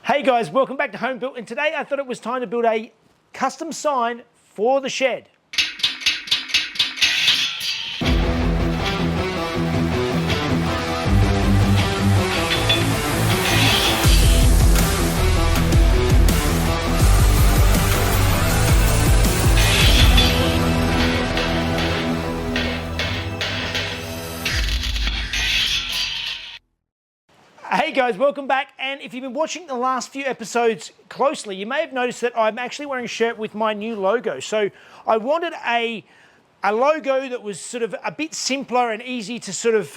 Hey guys, welcome back to Home Built, and today I thought it was time to build a custom sign for the shed. Hey guys, welcome back, and if you've been watching the last few episodes closely, you may have noticed that I'm actually wearing a shirt with my new logo. So I wanted a logo that was sort of a bit simpler and easy to sort of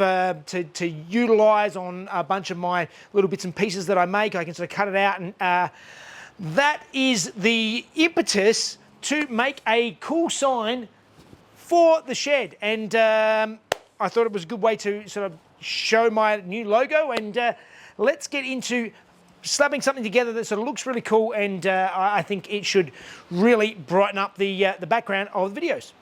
to utilize on a bunch of my little bits and pieces that I make. I can sort of cut it out, and that is the impetus to make a cool sign for the shed. And I thought it was a good way to sort of show my new logo, and let's get into slapping something together that sort of looks really cool, and I think it should really brighten up the background of the videos.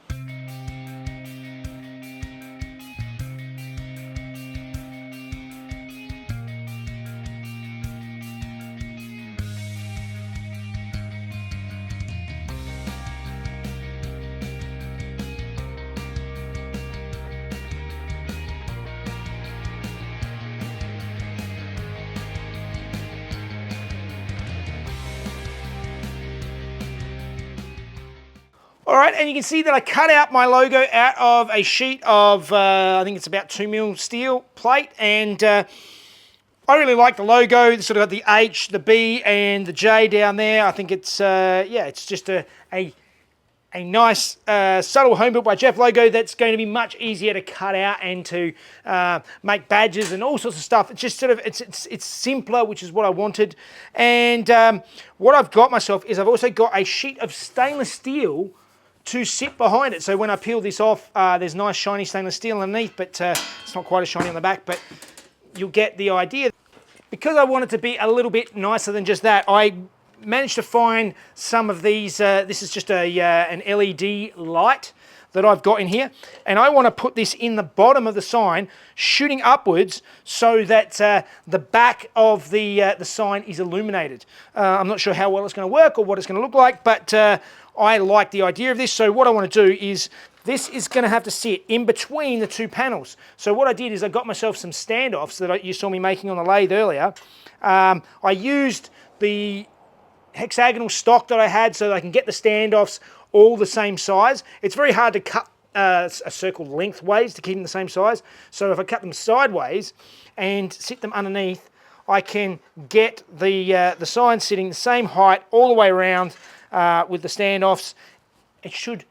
All right, and you can see that I cut out my logo out of a sheet of, I think it's about 2mm steel plate, and I really like the logo. It's sort of got the H, the B, and the J down there. I think it's, yeah, it's just a nice, subtle Home Built by Jeff logo that's going to be much easier to cut out and to make badges and all sorts of stuff. It's just sort of, it's simpler, which is what I wanted. And what I've got myself is I've also got a sheet of stainless steel to sit behind it. So when I peel this off, there's nice shiny stainless steel underneath, but it's not quite as shiny on the back, but you'll get the idea. Because I want it to be a little bit nicer than just that, I managed to find some of these. This is just an LED light that I've got in here, and I want to put this in the bottom of the sign, shooting upwards, so that the back of the sign is illuminated. I'm not sure how well it's going to work or what it's going to look like, but I like the idea of this. So what I want to do is, this is going to have to sit in between the two panels. So what I did is I got myself some standoffs that you saw me making on the lathe earlier. I used the hexagonal stock that I had so that I can get the standoffs all the same size. It's very hard to cut a circle lengthways to keep them the same size. So if I cut them sideways and sit them underneath, I can get the sign sitting the same height all the way around with the standoffs. It should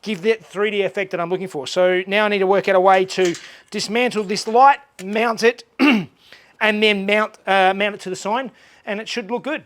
give that 3D effect that I'm looking for. So now I need to work out a way to dismantle this light, mount it, and then mount it to the sign, and it should look good.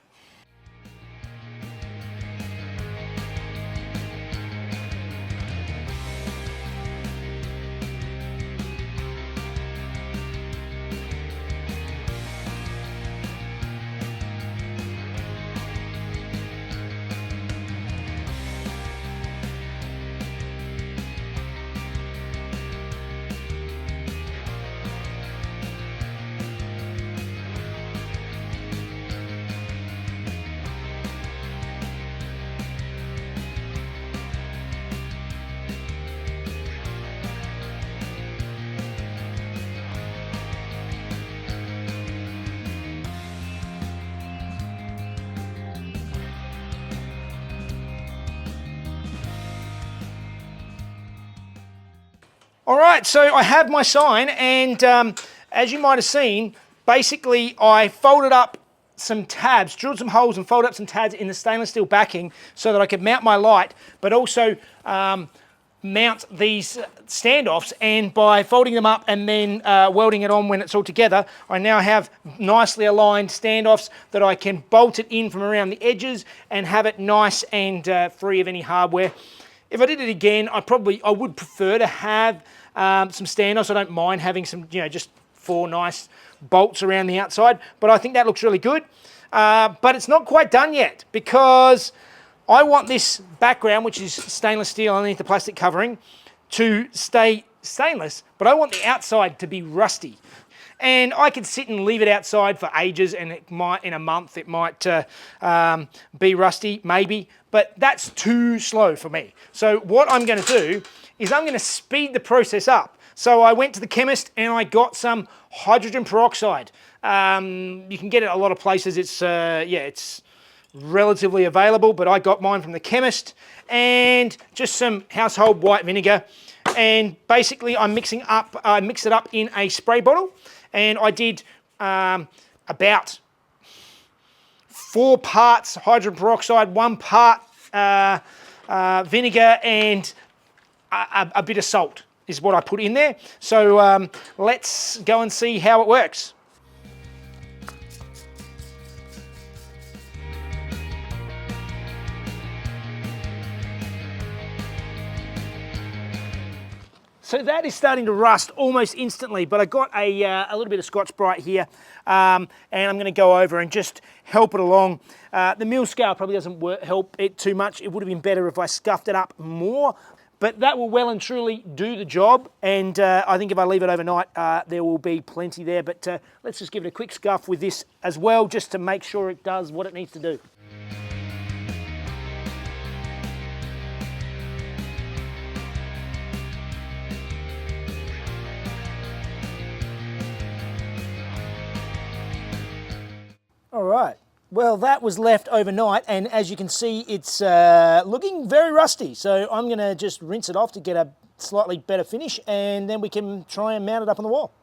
All right, so I have my sign, and as you might have seen, basically I folded up some tabs, drilled some holes and folded up some tabs in the stainless steel backing so that I could mount my light, but also mount these standoffs. And by folding them up and then welding it on when it's all together, I now have nicely aligned standoffs that I can bolt it in from around the edges and have it nice and free of any hardware. If I did it again, I would prefer to have some standoffs. I don't mind having some, just 4 nice bolts around the outside, but I think that looks really good. But it's not quite done yet, because I want this background, which is stainless steel underneath the plastic covering, to stay stainless, but I want the outside to be rusty. and I could sit and leave it outside for ages, and it might, in a month, it might be rusty, maybe, but that's too slow for me. So what I'm going to do is I'm going to speed the process up. So I went to the chemist and I got some hydrogen peroxide. You can get it at a lot of places. It's it's relatively available, but I got mine from the chemist, and just some household white vinegar. And basically I mix it up in a spray bottle, and I did about 4 parts hydrogen peroxide, 1 part vinegar, and a bit of salt is what I put in there. So let's go and see how it works. So that is starting to rust almost instantly, but I got a little bit of Scotch-Brite here, and I'm going to go over and just help it along. The mill scale probably doesn't help it too much. It would have been better if I scuffed it up more, but that will well and truly do the job, and I think if I leave it overnight, there will be plenty there. But let's just give it a quick scuff with this as well, just to make sure it does what it needs to do. All right, well, that was left overnight, and as you can see, it's looking very rusty. So I'm going to just rinse it off to get a slightly better finish, and then we can try and mount it up on the wall.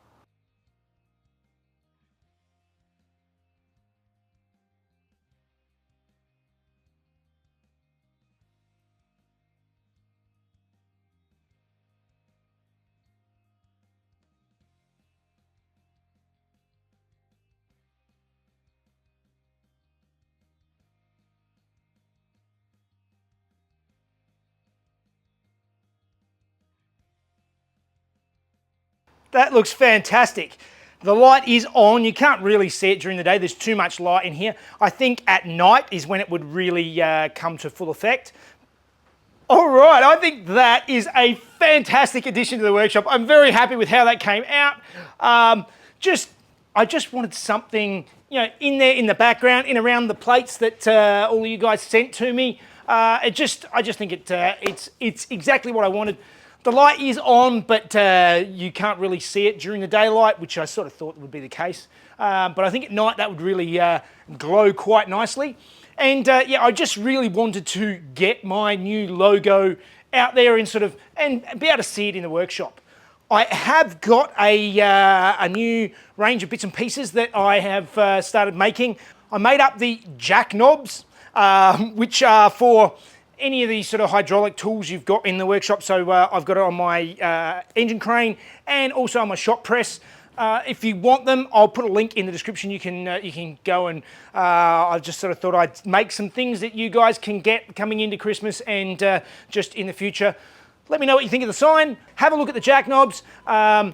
That looks fantastic. The light is on. You can't really see it during the day. There's too much light in here. I think at night is when it would really come to full effect. All right, I think that is a fantastic addition to the workshop. I'm very happy with how that came out. I just wanted something, in there in the background, in around the plates that all of you guys sent to me. I just think it's exactly what I wanted. The light is on, but you can't really see it during the daylight, which I sort of thought would be the case. But I think at night that would really glow quite nicely. And I just really wanted to get my new logo out there and be able to see it in the workshop. I have got a new range of bits and pieces that I have started making. I made up the jack knobs, which are for any of these sort of hydraulic tools you've got in the workshop. So I've got it on my engine crane and also on my shop press. If you want them, I'll put a link in the description. You can go, and I just sort of thought I'd make some things that you guys can get coming into Christmas and just in the future. Let me know what you think of the sign. Have a look at the jack knobs. Let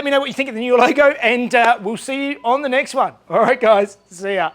me know what you think of the new logo, and we'll see you on the next one. All right, guys. See ya.